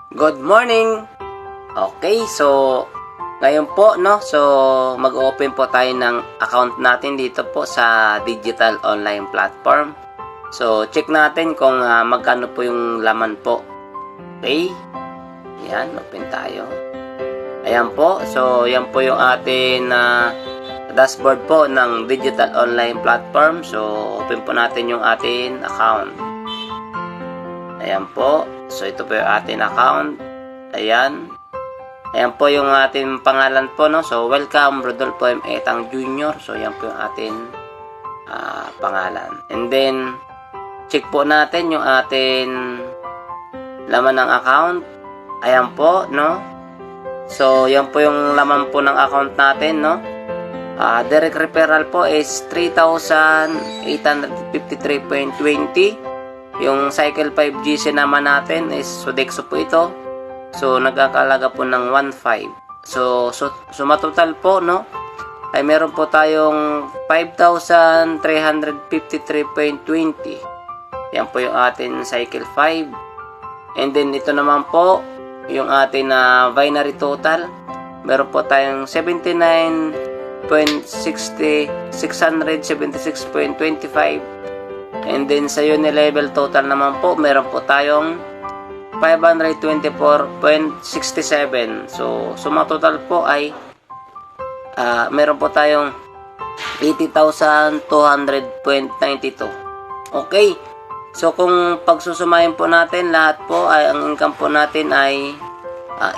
Good morning! Okay, so ngayon po, no, so mag-open po tayo ng account natin dito po sa digital online platform. So check natin kung magkano po yung laman po. Okay, yan, open tayo. Ayan po, so yan po yung atin dashboard po ng digital online platform. So open po natin yung atin account. Ayan po, so ito po yung atin account. Ayan. Ayan po yung ating pangalan po, no? So, welcome, Rodolfo M. Etang Jr. So, yan po yung ating pangalan. And then, check po natin yung ating laman ng account. Ayan po, no? So, yan po yung laman po ng account natin, no? Direct referral po is 3,853.20. Yung Cycle 5 GC naman natin is Sodexo po ito. So, nagkakalaga po ng 1.5. So matotal po, no? Ay meron po tayong 5,353.20. Yan po yung atin Cycle 5. And then, ito naman po, yung atin binary total. Meron po tayong 79.676.25. And then, sa unilevel total naman po, meron po tayong 524.67. So total po ay meron po tayong 80,200.92. Okay. So kung pagsusumahin po natin lahat po ay ang income po natin ay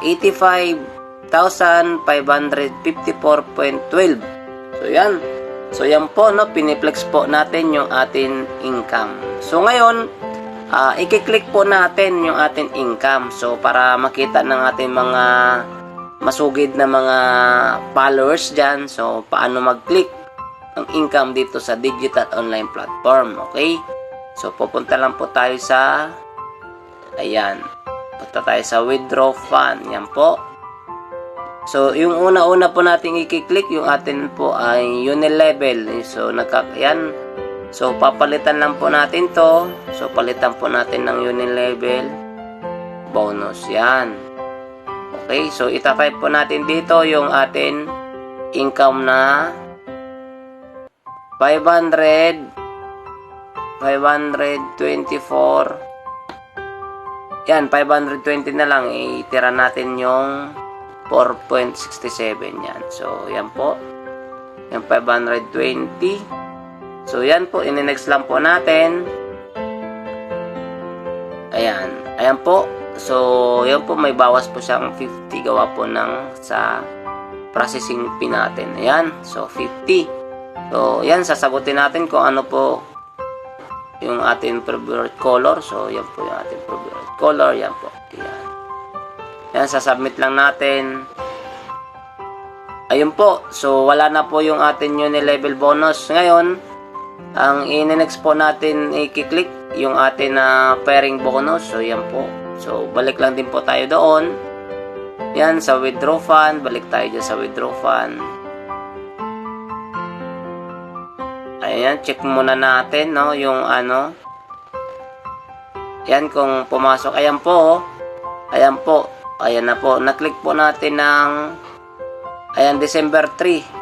85,554.12. So yan. So yan po, no, piniplex po natin yung atin income. So ngayon, i-click po natin yung ating income. So, para makita ng ating mga masugid na mga followers dyan. So, paano mag-click ng income dito sa digital online platform. Okay? So, pupunta lang po tayo sa ayan. Punta tayo sa withdraw fund. Yan po. So, yung una-una po natin i-click, yung atin po ay unilevel. So, yan. So, papalitan lang po natin to. So, palitan po natin ng unilevel bonus. Yan. Okay. So, itatype po natin dito yung atin income na 524. Yan, 520 na lang. Itira natin yung 4.67. Yan. So, yan po. Yung 520. So, yan po. Ini-next lang po natin. Ayan. Ayan po. So, yan po. May bawas po siyang 50. Gawa po ng sa processing fee natin. Ayan. So, 50. So, yan. Sasagutin natin kung ano po yung ating favorite color. So, yan po yung ating favorite color. Yan po. Ayan. Yan. Sasubmit lang natin. Ayun po. So, wala na po yung ating unilevel bonus. Ngayon, ang in-next po natin i-click yung atin na pairing bonus. So, yan po. So, balik lang din po tayo doon. Yan, sa withdraw fund. Balik tayo dyan sa withdraw fund. Ayan, check muna natin, no, yung ano. Yan, kung pumasok. Ayan po. Ayan po. Ayan na po. Na-click po natin ng ayan, December 3.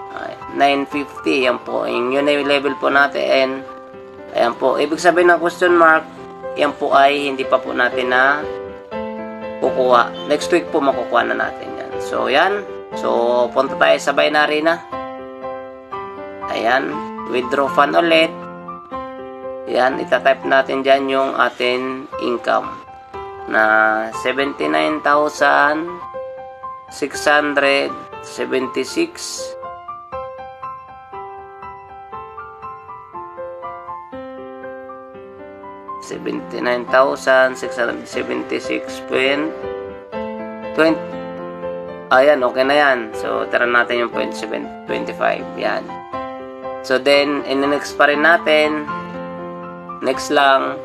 950, yan po yung unilevel po natin. Ayan po, ibig sabihin ng question mark, yan po ay hindi pa po natin na kukuha. Next week po makukuha na natin yan. So yan, so punta tayo sa binary na. Ayan, withdraw fund ulit. Yan, itatype natin dyan yung atin income na 79,676. 79,676.20. Ayan, okay na yan. So, tira natin yung 0.725. Yan. So, then, in-next pa rin natin. Next lang.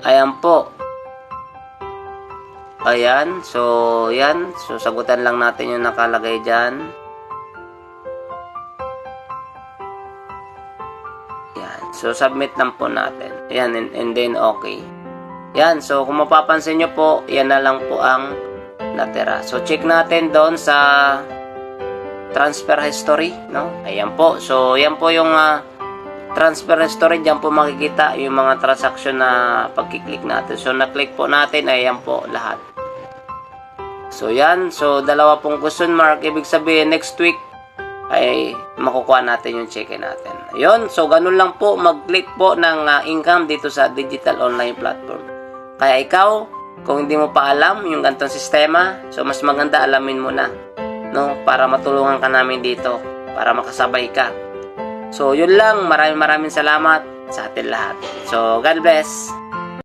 Ayan po. Ayan. So, yan. So, sagutan lang natin yung nakalagay dyan. So, submit lang po natin. Ayan, and then okay. Yan, so kung mapapansin nyo po, yan na lang po ang natira. So check natin doon sa transfer history, no? Ayan po. So yan po yung transfer history. Diyan po makikita yung mga transaction na pagkiklik natin. So na-click po natin, ayan po lahat. So yan, so dalawa pong question mark, ibig sabihin next week ay makukuha natin yung check natin. Ayun, so ganun lang po mag-click po ng income dito sa digital online platform. Kaya ikaw, kung hindi mo pa alam yung ganitong sistema, so mas maganda alamin mo na, no, para matulungan ka namin dito, para makasabay ka. So yun lang, maraming salamat sa atin lahat. So God bless.